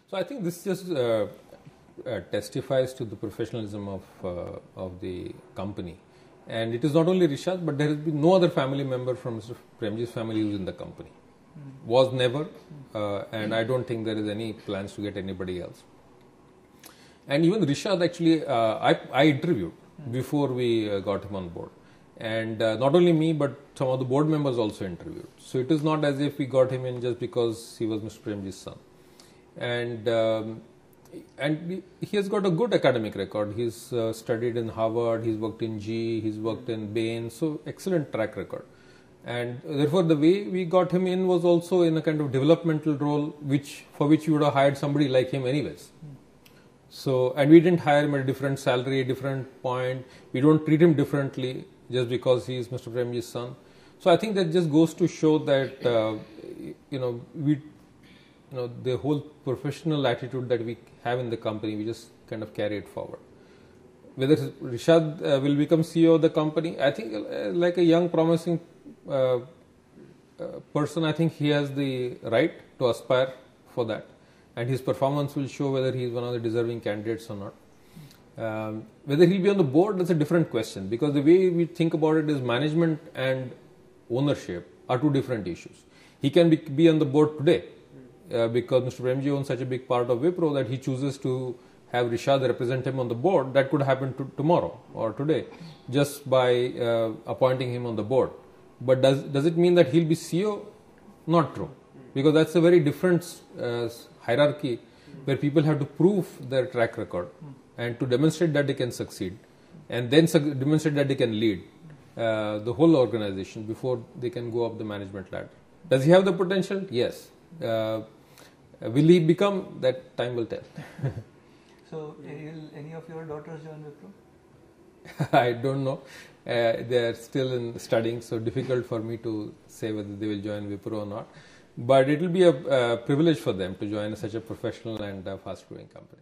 So I think this just testifies to the professionalism of the company. And it is not only Rishad, but there has been no other family member from Mr. Premji's family who is in the company. Was never, and I don't think there is any plans to get anybody else. And even Rishad actually, I interviewed before we got him on board. And not only me, but some of the board members also interviewed. So it is not as if we got him in just because he was Mr. Premji's son. And he has got a good academic record. He's studied in Harvard, he's worked in GE, he's worked in Bain, so excellent track record. And therefore, the way we got him in was also in a kind of developmental role, for which you would have hired somebody like him anyways. So, and we didn't hire him at a different salary, a different point. We don't treat him differently just because he is Mr. Premji's son. So, I think that just goes to show that the whole professional attitude that we have in the company, we just kind of carry it forward. Whether Rishad will become CEO of the company, I think like a young promising person, I think he has the right to aspire for that, and his performance will show whether he is one of the deserving candidates or not. Whether he'll be on the board, that's a different question, because the way we think about it is management and ownership are two different issues. He can be on the board today because Mr. Premji owns such a big part of Wipro that he chooses to have Rishad represent him on the board. That could happen tomorrow or today just by appointing him on the board. But does it mean that he'll be CEO? Not true, because that's a very different hierarchy where people have to prove their track record and to demonstrate that they can succeed, and then demonstrate that they can lead the whole organization before they can go up the management ladder. Does he have the potential? Yes. Will he become? That time will tell. So, will any of your daughters join Wipro? I don't know. They are still studying, so difficult for me to say whether they will join Wipro or not. But it will be a privilege for them to join such a professional and fast-growing company.